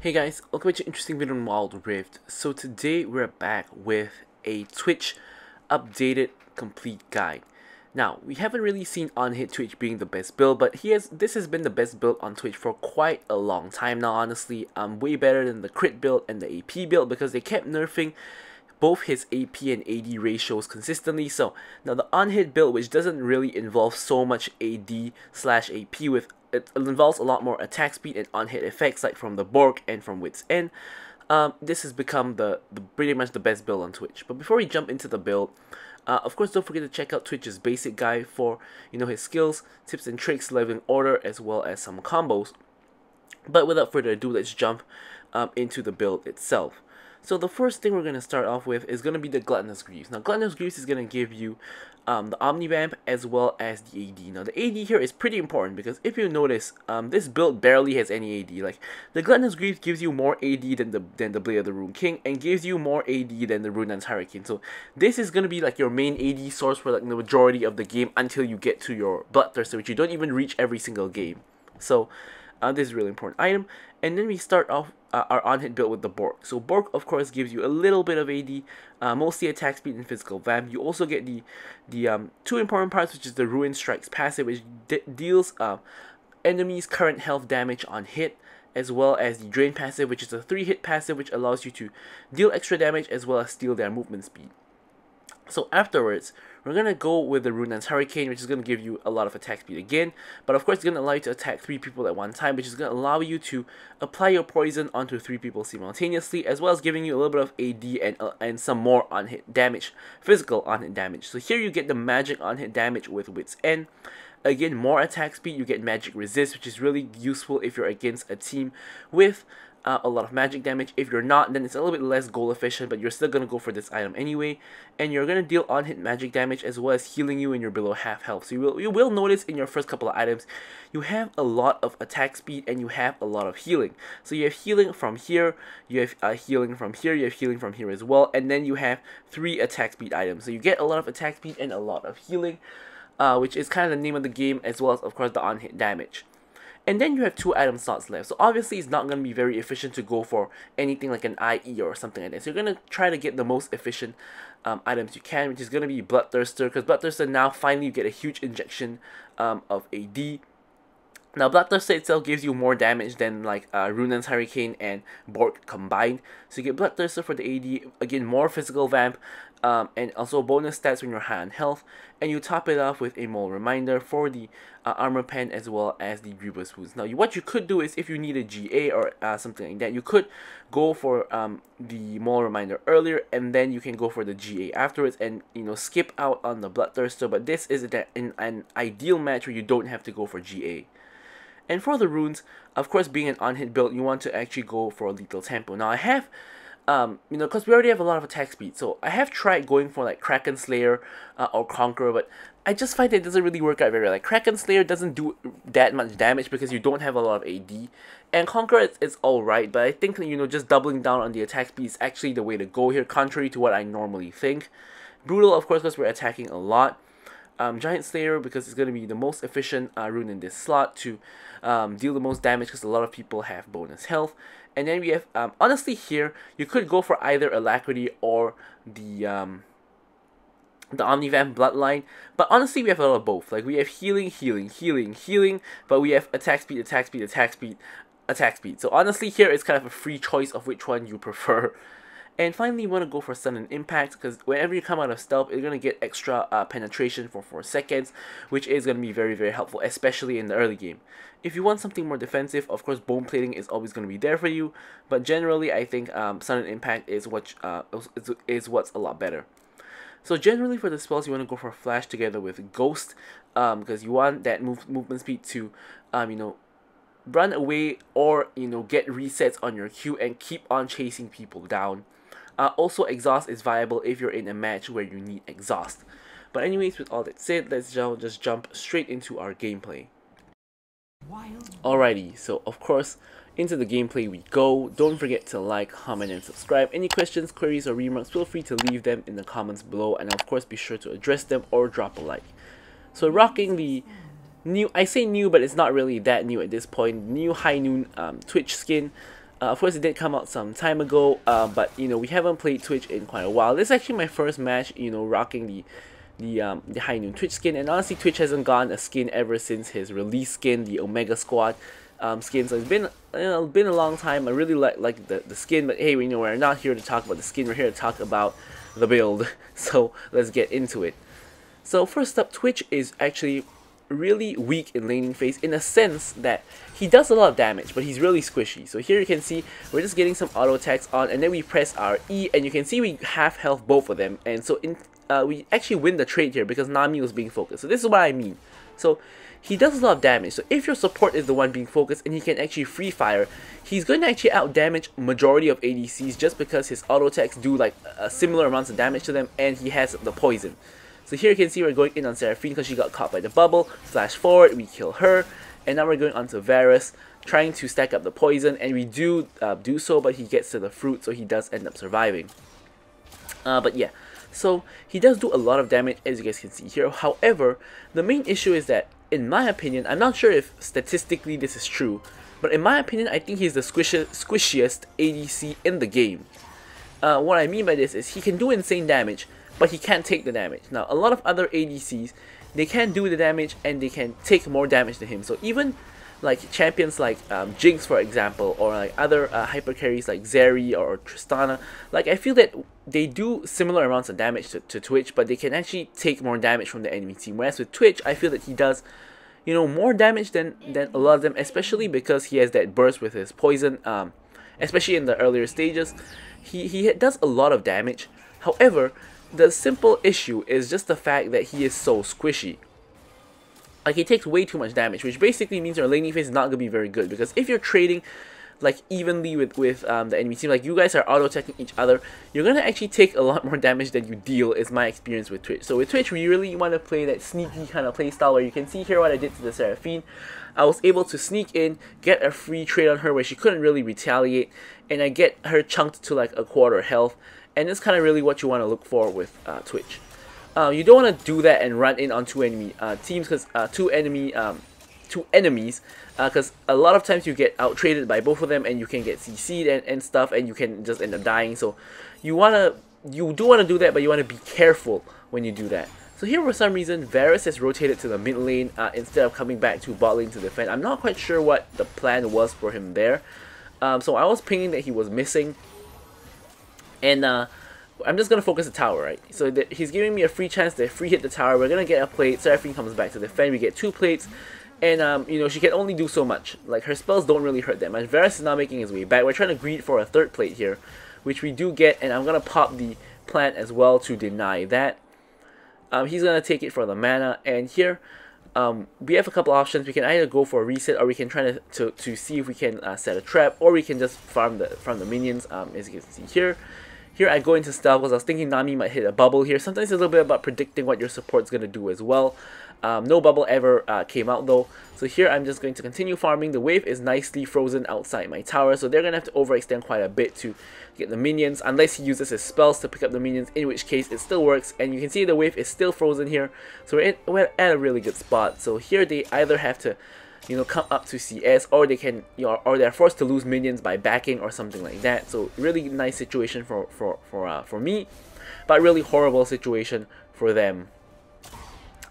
Hey guys, welcome to an interesting video on Wild Rift. So today we're back with a Twitch updated complete guide. Now, we haven't really seen on-hit Twitch being the best build, but this has been the best build on Twitch for quite a long time now, honestly. Way better than the crit build and the AP build because they kept nerfing both his AP and AD ratios consistently. So now the on-hit build, which doesn't really involve so much AD/AP with it involves a lot more attack speed and on-hit effects like from the Bork and from Wit's End. This has become the pretty much the best build on Twitch. But before we jump into the build, of course don't forget to check out Twitch's basic guide for his skills, tips and tricks, leveling order, as well as some combos. But without further ado, let's jump into the build itself. So the first thing we're going to start off with is going to be the Gluttonous Greaves. Now Gluttonous Greaves is going to give you the Omnivamp as well as the AD. Now the AD here is pretty important because if you notice, this build barely has any AD. Like the Gluttonous Greaves gives you more AD than the Blade of the Rune King and gives you more AD than the Runaan's Hurricane. So this is going to be like your main AD source for like the majority of the game until you get to your Bloodthirster, which you don't even reach every single game. So this is a really important item. And then we start off our on-hit build with the Bork. So Bork, of course, gives you a little bit of AD, mostly attack speed and physical vamp. You also get the two important parts, which is the Ruin Strikes passive, which deals enemies' current health damage on hit, as well as the Drain passive, which is a 3-hit passive, which allows you to deal extra damage as well as steal their movement speed. So afterwards, we're going to go with the Runaan's Hurricane, which is going to give you a lot of attack speed again. But of course, it's going to allow you to attack 3 people at one time, which is going to allow you to apply your poison onto 3 people simultaneously, as well as giving you a little bit of AD and some more on-hit damage, physical on-hit damage. So here you get the magic on-hit damage with Wit's End. Again, more attack speed, you get magic resist, which is really useful if you're against a team with a lot of magic damage. If you're not, then it's a little bit less goal efficient, but you're still going to go for this item anyway. And you're going to deal on-hit magic damage as well as healing you when you're below half health. So you will notice in your first couple of items, you have a lot of attack speed and you have a lot of healing. So you have healing from here, you have healing from here, you have healing from here as well. And then you have 3 attack speed items. So you get a lot of attack speed and a lot of healing, which is kind of the name of the game, as well as, of course, the on-hit damage. And then you have 2 item slots left. So obviously it's not going to be very efficient to go for anything like an IE or something like that. So you're going to try to get the most efficient items you can, which is going to be Bloodthirster. Because Bloodthirster now finally you get a huge injection of AD. Now Bloodthirster itself gives you more damage than like Runaan's Hurricane and Bork combined. So you get Bloodthirster for the AD, again more physical vamp, and also bonus stats when you're high on health. And you top it off with a Mole Reminder for the Armor Pen as well as the Grievous Wounds. Now what you could do is, if you need a GA or something like that, you could go for the Mole Reminder earlier and then you can go for the GA afterwards and skip out on the Bloodthirster. But this is an ideal match where you don't have to go for GA. And for the runes, of course, being an on-hit build, you want to actually go for a Lethal Tempo. Now I have, because we already have a lot of attack speed, so I have tried going for like Kraken Slayer or Conqueror, but I just find that it doesn't really work out very well. Like Kraken Slayer doesn't do that much damage because you don't have a lot of AD, and Conqueror is alright, but I think just doubling down on the attack speed is actually the way to go here, contrary to what I normally think. Brutal, of course, because we're attacking a lot. Giant Slayer, because it's going to be the most efficient rune in this slot to deal the most damage because a lot of people have bonus health. And then we have, honestly here, you could go for either Alacrity or the Omnivamp Bloodline. But honestly, we have a lot of both. Like we have healing, but we have attack speed, attack speed, attack speed, attack speed. So honestly here, it's kind of a free choice of which one you prefer. And finally, you want to go for Sudden Impact, because whenever you come out of stealth, you're going to get extra penetration for 4 seconds, which is going to be very, very helpful, especially in the early game. If you want something more defensive, of course, Bone Plating is always going to be there for you, but generally, I think Sudden Impact is what's a lot better. So generally, for the spells, you want to go for Flash together with Ghost, because you want that movement speed to, run away or get resets on your Q and keep on chasing people down. Also, Exhaust is viable if you're in a match where you need Exhaust. But anyways, with all that said, let's just jump straight into our gameplay. Alrighty, so of course, into the gameplay we go. Don't forget to like, comment, and subscribe. Any questions, queries, or remarks, feel free to leave them in the comments below, and of course be sure to address them or drop a like. So rocking the new, I say new, but it's not really that new at this point, new High Noon Twitch skin. Of course, it did come out some time ago, but you know, we haven't played Twitch in quite a while. This is actually my first match, you know, rocking the High Noon Twitch skin, and honestly, Twitch hasn't gotten a skin ever since his release skin, the Omega Squad skin. So it's been, you know, been a long time. I really like the skin, but hey, you know, we're not here to talk about the skin. We're here to talk about the build. So let's get into it. So first up, Twitch is actually really weak in laning phase, in a sense that he does a lot of damage, but he's really squishy. So here you can see we're just getting some auto attacks on, and then we press our E, and you can see we half health both of them, and so we actually win the trade here because Nami was being focused. So this is what I mean. So he does a lot of damage. So if your support is the one being focused and he can actually free fire, he's going to actually out damage majority of ADCs just because his auto attacks do like similar amounts of damage to them, and he has the poison. So here you can see we're going in on Seraphine because she got caught by the bubble. Flash forward, we kill her, and now we're going on to Varus, trying to stack up the poison, and we do so, but he gets to the fruit, so he does end up surviving. But yeah, so he does do a lot of damage, as you guys can see here. However, the main issue is that, in my opinion, I'm not sure if statistically this is true, but in my opinion, I think he's the squishiest ADC in the game. What I mean by this is he can do insane damage, but he can't take the damage. Now, a lot of other ADCs, they can do the damage and they can take more damage than him. So even like champions like Jinx, for example, or like other hyper carries like Zeri or Tristana, like I feel that they do similar amounts of damage to Twitch, but they can actually take more damage from the enemy team. Whereas with Twitch, I feel that he does, you know, more damage than a lot of them, especially because he has that burst with his poison, especially in the earlier stages. He does a lot of damage. However, the simple issue is just the fact that he is so squishy. Like, he takes way too much damage, which basically means your laning phase is not going to be very good, because if you're trading like evenly with the enemy team, like you guys are auto-attacking each other, you're going to actually take a lot more damage than you deal, is my experience with Twitch. So with Twitch, we really want to play that sneaky kind of playstyle where you can see here what I did to the Seraphine. I was able to sneak in, get a free trade on her where she couldn't really retaliate, and I get her chunked to like a quarter health. And that's kind of really what you want to look for with Twitch. You don't want to do that and run in on two enemy teams, because two enemies, because a lot of times you get out traded by both of them, and you can get CC'd and stuff, and you can just end up dying. So you do want to do that, but you want to be careful when you do that. So here, for some reason, Varus has rotated to the mid lane instead of coming back to bot lane to defend. I'm not quite sure what the plan was for him there. So I was pinging that he was missing. And I'm just going to focus the tower, right? So he's giving me a free chance to free hit the tower. We're going to get a plate. Seraphine comes back to defend. We get 2 plates. And, you know, she can only do so much. Like, her spells don't really hurt that much. Varus is now making his way back. We're trying to greed for a 3rd plate here, which we do get. And I'm going to pop the plant as well to deny that. He's going to take it for the mana. And here, we have a couple options. We can either go for a reset, or we can try to see if we can set a trap, or we can just farm the minions, as you can see here. Here I go into stealth because I was thinking Nami might hit a bubble here. Sometimes it's a little bit about predicting what your support's going to do as well. No bubble ever came out though. So here I'm just going to continue farming. The wave is nicely frozen outside my tower, so they're going to have to overextend quite a bit to get the minions, unless he uses his spells to pick up the minions, in which case it still works. And you can see the wave is still frozen here, so we're at a really good spot. So here they either have to, you know, come up to CS, or they can, you know, or they're forced to lose minions by backing or something like that. So really nice situation for me, but really horrible situation for them.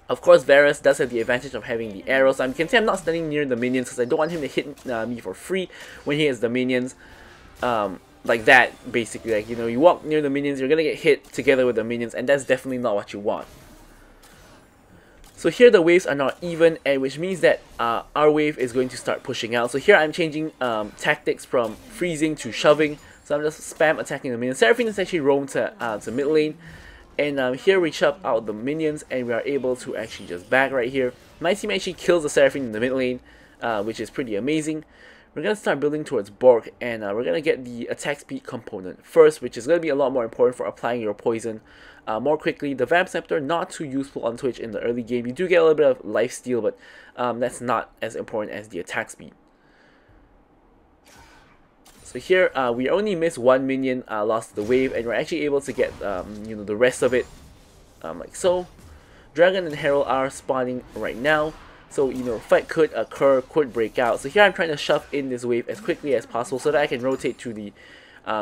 Of course, Varus does have the advantage of having the arrows. You can see I'm not standing near the minions because I don't want him to hit me for free when he has the minions. Like that, basically. Like, you know, you walk near the minions, you're gonna get hit together with the minions, and that's definitely not what you want. So here the waves are not even, and which means that our wave is going to start pushing out. So here I'm changing tactics from freezing to shoving. So I'm just spam attacking the minions. Seraphine is actually roamed to mid lane. And here we shove out the minions, and we are able to actually just back right here. My team actually kills the Seraphine in the mid lane, which is pretty amazing. We're going to start building towards Bork, and we're going to get the attack speed component first, which is going to be a lot more important for applying your poison more quickly. The Vamp Scepter, not too useful on Twitch in the early game. You do get a little bit of lifesteal, but that's not as important as the attack speed. So here we only missed 1 minion, lost the wave, and we're actually able to get you know, the rest of it like so. Dragon and Herald are spawning right now. So, you know, fight could occur, could break out. So here I'm trying to shove in this wave as quickly as possible so that I can rotate to the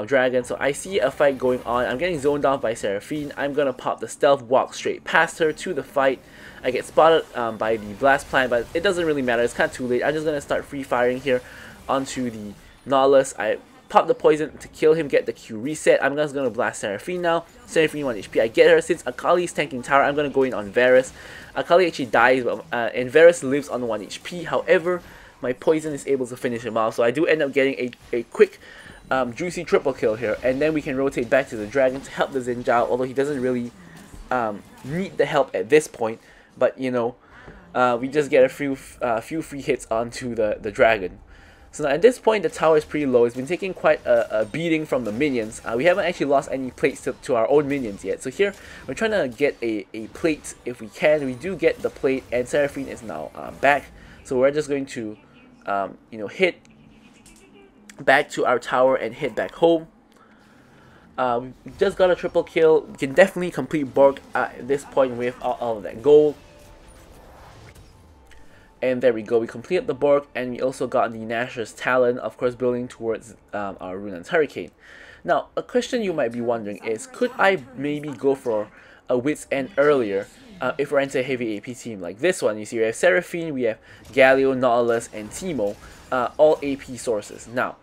dragon. So I see a fight going on. I'm getting zoned off by Seraphine. I'm gonna pop the stealth, walk straight past her to the fight. I get spotted by the blast plant, but it doesn't really matter. It's kind of too late. I'm just gonna start free firing here onto the Nautilus. I pop the poison to kill him, get the Q reset. I'm just gonna blast Seraphine now. Seraphine 1 HP. I get her. Since Akali is tanking tower, I'm gonna go in on Varus. Akali actually dies, but, and Varus lives on 1 HP. However, my poison is able to finish him off, so I do end up getting a quick juicy triple kill here, and then we can rotate back to the dragon to help the Xin Zhao, although he doesn't really need the help at this point. But you know, we just get a few free hits onto the dragon. So now at this point the tower is pretty low. It's been taking quite a beating from the minions. We haven't actually lost any plates to our own minions yet. So here we're trying to get a plate if we can. We do get the plate, and Seraphine is now back. So we're just going to you know, hit back to our tower and hit back home. We just got a triple kill. We can definitely complete Borg at this point with all of that gold. And there we go, we completed the Borg, and we also got the Nashor's Talon, of course building towards our Runan's Hurricane. Now, a question you might be wondering is, could I maybe go for a Wit's End earlier if we're into a heavy AP team like this one? You see, we have Seraphine, we have Galio, Nautilus, and Teemo, all AP sources. Now,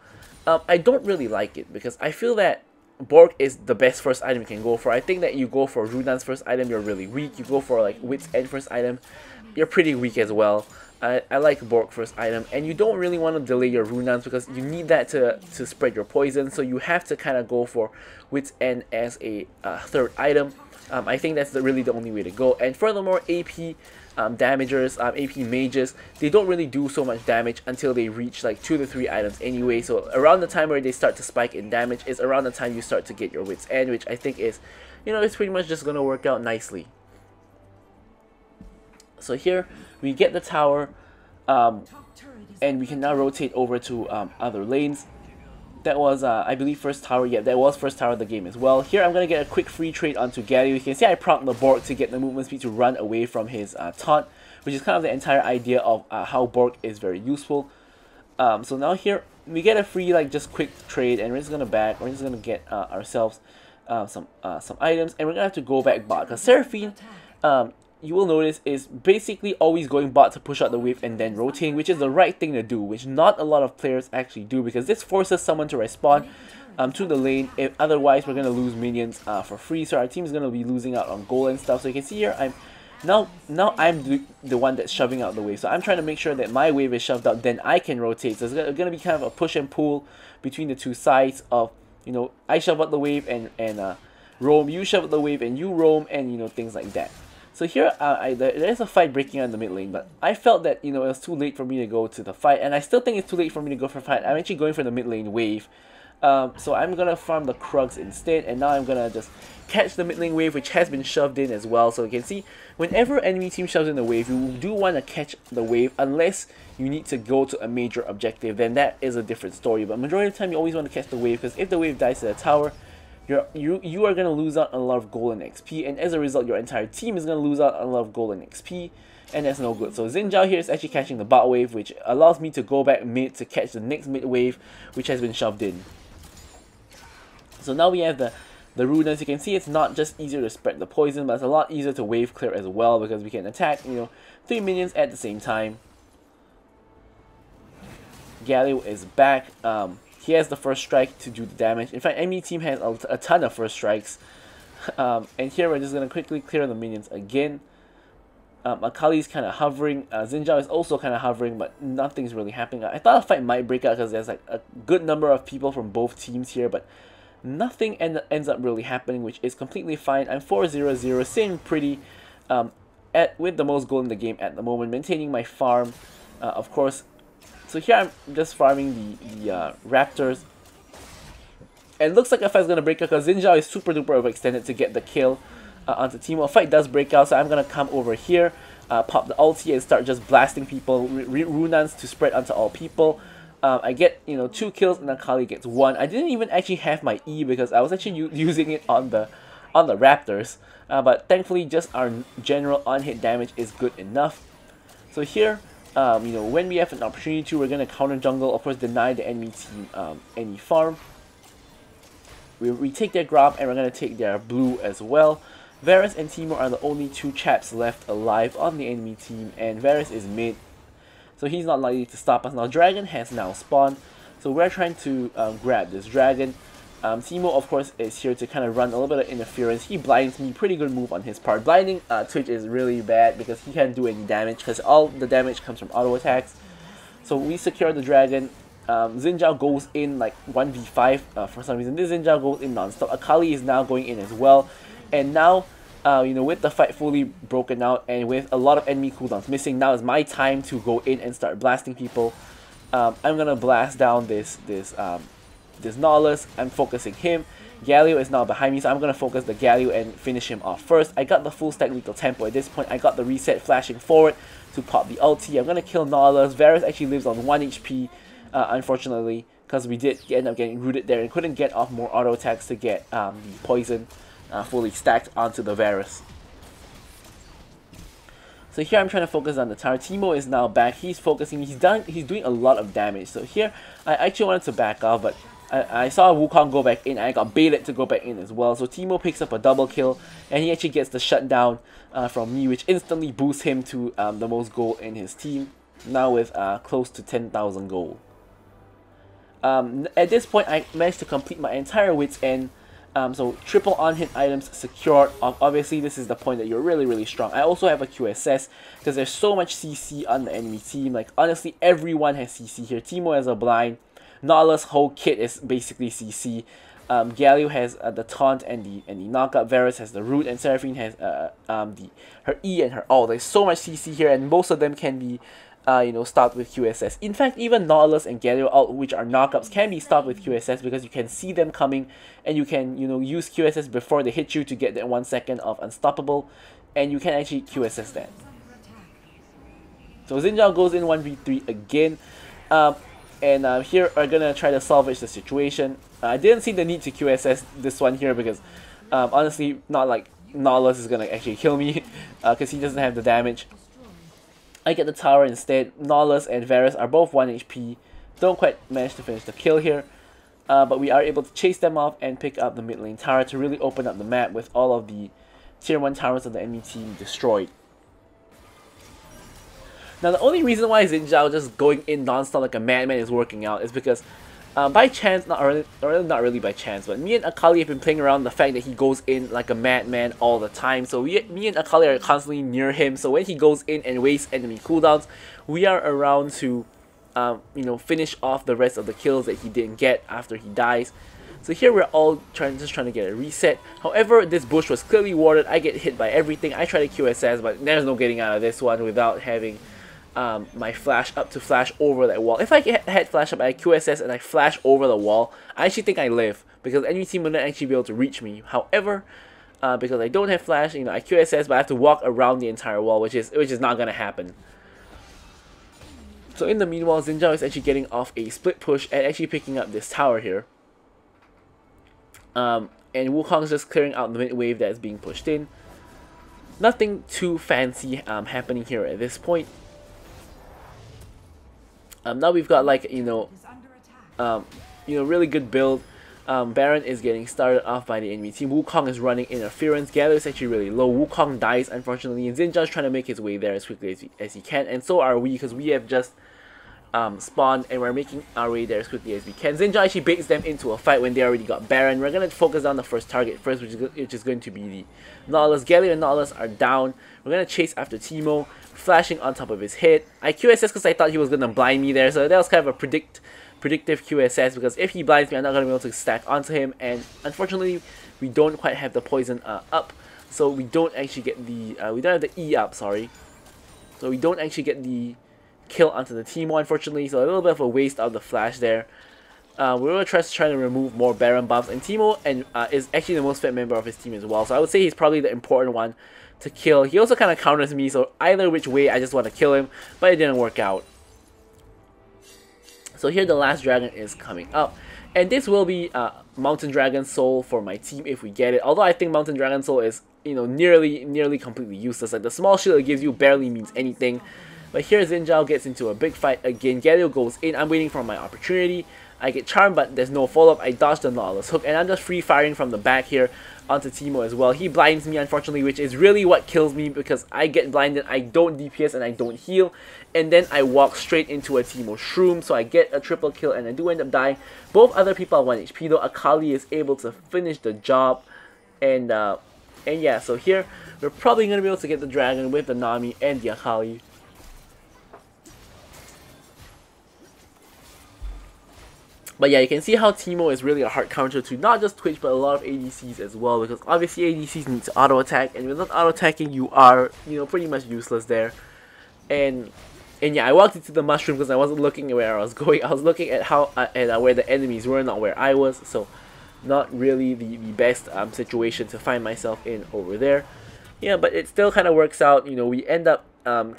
I don't really like it because I feel that Borg is the best first item you can go for. I think that you go for Runan's first item, you're really weak. You go for like Wit's End first item, you're pretty weak as well. I like Borg first item, and you don't really want to delay your Runans because you need that to spread your poison, so you have to kind of go for Wit's End as a third item. I think that's really the only way to go. And furthermore, AP damagers, AP mages, they don't really do so much damage until they reach like 2 to 3 items anyway. So around the time where they start to spike in damage is around the time you start to get your Wit's End, which I think is, you know, it's pretty much just going to work out nicely. So here we get the tower, and we can now rotate over to other lanes. That was, I believe, first tower. Yeah, that was first tower of the game as well. Here I'm going to get a quick free trade onto Galio. You can see I prompt the Borg to get the movement speed to run away from his taunt, which is kind of the entire idea of how Borg is very useful. So now here we get a free, like, just quick trade, and we're just going to back. We're just going to get ourselves some items, and we're going to have to go back bot, because Seraphine, you will notice, is basically always going bot to push out the wave and then rotating, which is the right thing to do, which not a lot of players actually do, because this forces someone to respawn to the lane. If otherwise we're going to lose minions for free, so our team is going to be losing out on gold and stuff. So you can see here, I'm the one that's shoving out the wave, so I'm trying to make sure that my wave is shoved out, then I can rotate. So it's going to be kind of a push and pull between the two sides of, you know, I shove out the wave and roam, you shove out the wave and you roam, and you know, things like that. So here, there's a fight breaking out in the mid lane, but I felt that, you know, it was too late for me to go to the fight, and I still think it's too late for me to go for a fight. I'm actually going for the mid lane wave. So I'm going to farm the Krugs instead, and now I'm going to just catch the mid lane wave, which has been shoved in as well. So you can see, whenever enemy team shoves in the wave, you do want to catch the wave, unless you need to go to a major objective, then that is a different story. But majority of the time, you always want to catch the wave, because if the wave dies to the tower, you are going to lose out on a lot of gold and XP, and as a result your entire team is going to lose out on a lot of gold and XP, and that's no good. So Xin Zhao here is actually catching the bot wave, which allows me to go back mid to catch the next mid wave, which has been shoved in. So now we have the Runas. You can see it's not just easier to spread the poison, but it's a lot easier to wave clear as well, because we can attack, you know, 3 minions at the same time. Galio is back. He has the first strike to do the damage. In fact, enemy team has a ton of first strikes. And here we're just going to quickly clear the minions again. Akali is kind of hovering. Xin Zhao is also kind of hovering, but nothing's really happening. I thought a fight might break out because there's like a good number of people from both teams here, but nothing ends up really happening, which is completely fine. I'm 4-0-0, sitting pretty with the most gold in the game at the moment, maintaining my farm, of course. So here I'm just farming the Raptors. And it looks like a fight's going to break out because Xin Zhao is super duper overextended to get the kill onto Teemo. A fight does break out, so I'm going to come over here, pop the ulti, and start just blasting people, Runans to spread onto all people. I get, you know, 2 kills and Akali gets 1. I didn't even actually have my E because I was actually using it on the Raptors. But thankfully just our general on-hit damage is good enough. So here, you know, when we have an opportunity to, we're going to counter jungle, of course deny the enemy team any farm. We take their grab and we're going to take their blue as well. Varus and Teemo are the only two chaps left alive on the enemy team, and Varus is mid, so he's not likely to stop us. Now Dragon has now spawned, so we're trying to grab this Dragon. Teemo of course is here to kind of run a little bit of interference. He blinds me, pretty good move on his part. Blinding Twitch is really bad because he can't do any damage because all the damage comes from auto attacks. So we secure the Dragon. Xin Zhao goes in like 1v5 for some reason. This Xin Zhao goes in non-stop. Akali is now going in as well. And now, you know, with the fight fully broken out and with a lot of enemy cooldowns missing, now is my time to go in and start blasting people. I'm gonna blast down this Nautilus. I'm focusing him. Galio is now behind me, so I'm gonna focus the Galio and finish him off first. I got the full stack lethal tempo at this point. I got the reset flashing forward to pop the ulti. I'm gonna kill Nautilus. Varus actually lives on 1 HP. Unfortunately, because we did end up getting rooted there and couldn't get off more auto attacks to get the poison fully stacked onto the Varus. So here I'm trying to focus on the tower. Teemo is now back. He's focusing. He's doing a lot of damage. So here I actually wanted to back off, but I saw Wukong go back in. I got baited to go back in as well. So Teemo picks up a double kill, and he actually gets the shutdown from me, which instantly boosts him to the most gold in his team. Now with close to 10,000 gold. At this point, I managed to complete my entire wit's end. So triple on-hit items secured. Obviously, this is the point that you're really strong. I also have a QSS because there's so much CC on the enemy team. Like, honestly, everyone has CC here. Teemo has a blind. Nautilus' whole kit is basically CC. Galio has the taunt and the knockup. Varus has the root, and Seraphine has her E and her ult. There's so much CC here, and most of them can be you know, stopped with QSS. In fact, even Nautilus and Galio ult, which are knockups, can be stopped with QSS because you can see them coming and you can, you know, use QSS before they hit you to get that 1 second of unstoppable, and you can actually QSS that. So Xin Zhao goes in 1v3 again, and here we're gonna try to salvage the situation. I didn't see the need to QSS this one here because honestly, not like Nautilus is gonna actually kill me because he doesn't have the damage. I get the tower instead. Nautilus and Varus are both 1 HP. Don't quite manage to finish the kill here. But we are able to chase them off and pick up the mid lane tower to really open up the map with all of the tier 1 towers of the enemy team destroyed. Now the only reason why Xin Zhao just going in non-stop like a madman is working out is because by chance, not really by chance, but me and Akali have been playing around the fact that he goes in like a madman all the time. So me and Akali are constantly near him. So when he goes in and wastes enemy cooldowns, we are around to, you know, finish off the rest of the kills that he didn't get after he dies. So here we're all just trying to get a reset. However, this bush was clearly warded. I get hit by everything. I try to QSS, but there's no getting out of this one without having my flash up to flash over that wall. If I had flash up, I QSS and I flash over the wall, I actually think I live because enemy team wouldn't actually be able to reach me. However, because I don't have flash, you know, I QSS, but I have to walk around the entire wall, which is not gonna happen. So in the meanwhile, Xin Zhao is actually getting off a split push and actually picking up this tower here. And Wukong's just clearing out the mid wave that is being pushed in. Nothing too fancy happening here at this point. Now we've got like, you know, really good build. Baron is getting started off by the enemy team. Wukong is running interference. Galio is actually really low. Wukong dies unfortunately, and Xin Zhao's trying to make his way there as quickly as he can, and so are we because we have just spawned and we're making our way there as quickly as we can. Xin Zhao actually baits them into a fight when they already got Baron. We're gonna focus on the first target first, which is going to be the Nautilus. Galio and Nautilus are down. We're gonna chase after Teemo, flashing on top of his head. I QSS because I thought he was gonna blind me there, so that was kind of a predictive QSS because if he blinds me, I'm not gonna be able to stack onto him. And unfortunately, we don't quite have the poison up, so we don't actually get the we don't have the E up. Sorry, so we don't actually get the kill onto the Teemo, unfortunately. So a little bit of a waste of the flash there. We're going to try to remove more Baron buffs, and Teemo is actually the most fit member of his team as well. So I would say he's probably the important one to kill. He also kind of counters me, so either which way I just want to kill him, but it didn't work out. So here the last dragon is coming up, and this will be Mountain Dragon Soul for my team if we get it. Although I think Mountain Dragon Soul is, you know, nearly completely useless. Like the small shield it gives you barely means anything. But here Xin Zhao gets into a big fight again. Galio goes in. I'm waiting for my opportunity. I get charmed, but there's no follow-up. I dodge the Nautilus hook, and I'm just free firing from the back here onto Teemo as well. He blinds me, unfortunately, which is really what kills me, because I get blinded, I don't DPS, and I don't heal, and then I walk straight into a Teemo Shroom, so I get a triple kill, and I do end up dying. Both other people are 1 HP though. Akali is able to finish the job, and yeah, so here we're probably going to be able to get the dragon with the Nami and the Akali. But yeah, you can see how Teemo is really a hard counter to not just Twitch, but a lot of ADCs as well, because obviously ADCs need to auto attack, and without auto attacking, you are, you know, pretty much useless there. And yeah, I walked into the mushroom because I wasn't looking at where I was going. I was looking at how where the enemies were, not where I was. So not really the best situation to find myself in over there. Yeah, but it still kind of works out. You know, we end up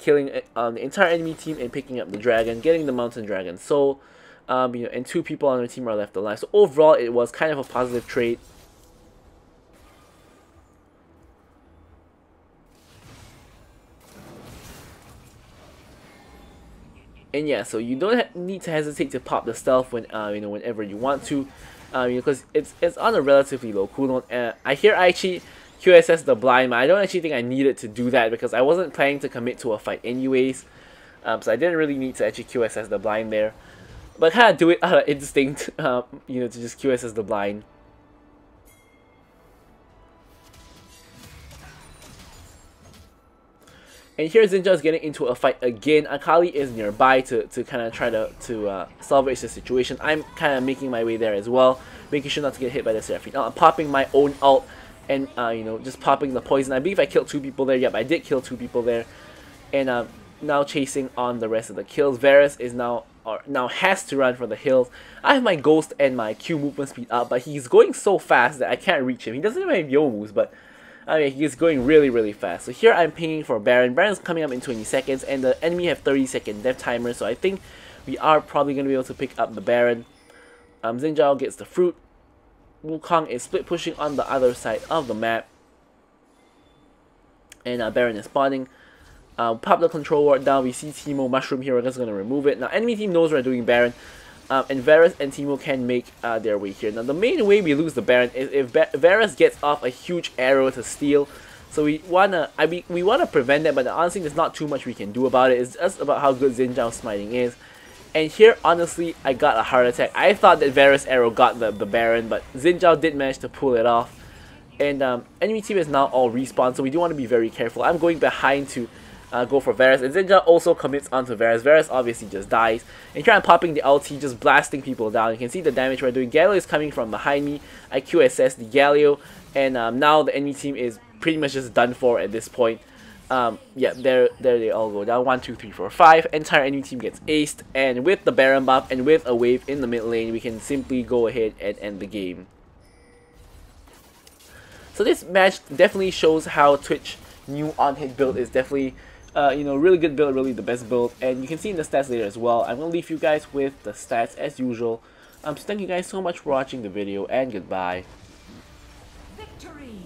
killing the entire enemy team and picking up the dragon, getting the mountain dragon soul. You know, and 2 people on our team are left alive. So overall, it was kind of a positive trade. And yeah, so you don't need to hesitate to pop the stealth when you know, whenever you want to, you know, because it's on a relatively low cooldown. I actually QSS the blind, but I don't actually think I needed to do that because I wasn't planning to commit to a fight anyways. So I didn't really need to actually QSS the blind there. But kind of do it out of instinct, you know, to just QSS the blind. And here Xin Zhao is getting into a fight again. Akali is nearby to kind of try to salvage the situation. I'm kind of making my way there as well, making sure not to get hit by the Seraphine. Now I'm popping my own ult and you know, just popping the poison. I believe I killed 2 people there. Yep, I did kill 2 people there. And now chasing on the rest of the kills. Varus is now has to run for the hills. I have my Ghost and my Q movement speed up, but he's going so fast that I can't reach him. He doesn't even have Yo moves, but I mean, he's going really, really fast. So here I'm pinging for Baron. Baron's coming up in 20 seconds, and the enemy have 30-second death timer, so I think we are probably going to be able to pick up the Baron. Xin Zhao gets the fruit. Wukong is split pushing on the other side of the map. And Baron is spawning. Pop the control ward down. We see Teemo mushroom here. We're just going to remove it. Now, enemy team knows we're doing Baron. And Varus and Teemo can make their way here. Now, the main way we lose the Baron is if Varus gets off a huge arrow to steal. So we wanna prevent that, but honestly, there's not too much we can do about it. It's just about how good Xin Zhao's smiting is. And here, honestly, I got a heart attack. I thought that Varus arrow got the Baron, but Xin Zhao did manage to pull it off. And enemy team is now all respawned, so we do want to be very careful. I'm going behind to go for Varus, and Xin Zhao also commits onto Varus. Varus obviously just dies. And here I'm popping the ulti, just blasting people down. You can see the damage we're doing. Galio is coming from behind me. I QSS the Galio, and now the enemy team is pretty much just done for at this point. Yeah, there they all go down. 1, 2, 3, 4, 5. Entire enemy team gets aced, and with the Baron buff and with a wave in the mid lane, we can simply go ahead and end the game. So this match definitely shows how Twitch new on-hit build is definitely you know, really good build, really the best build, and you can see in the stats later as well. I'm gonna leave you guys with the stats as usual. So thank you guys so much for watching the video, and goodbye. Victory!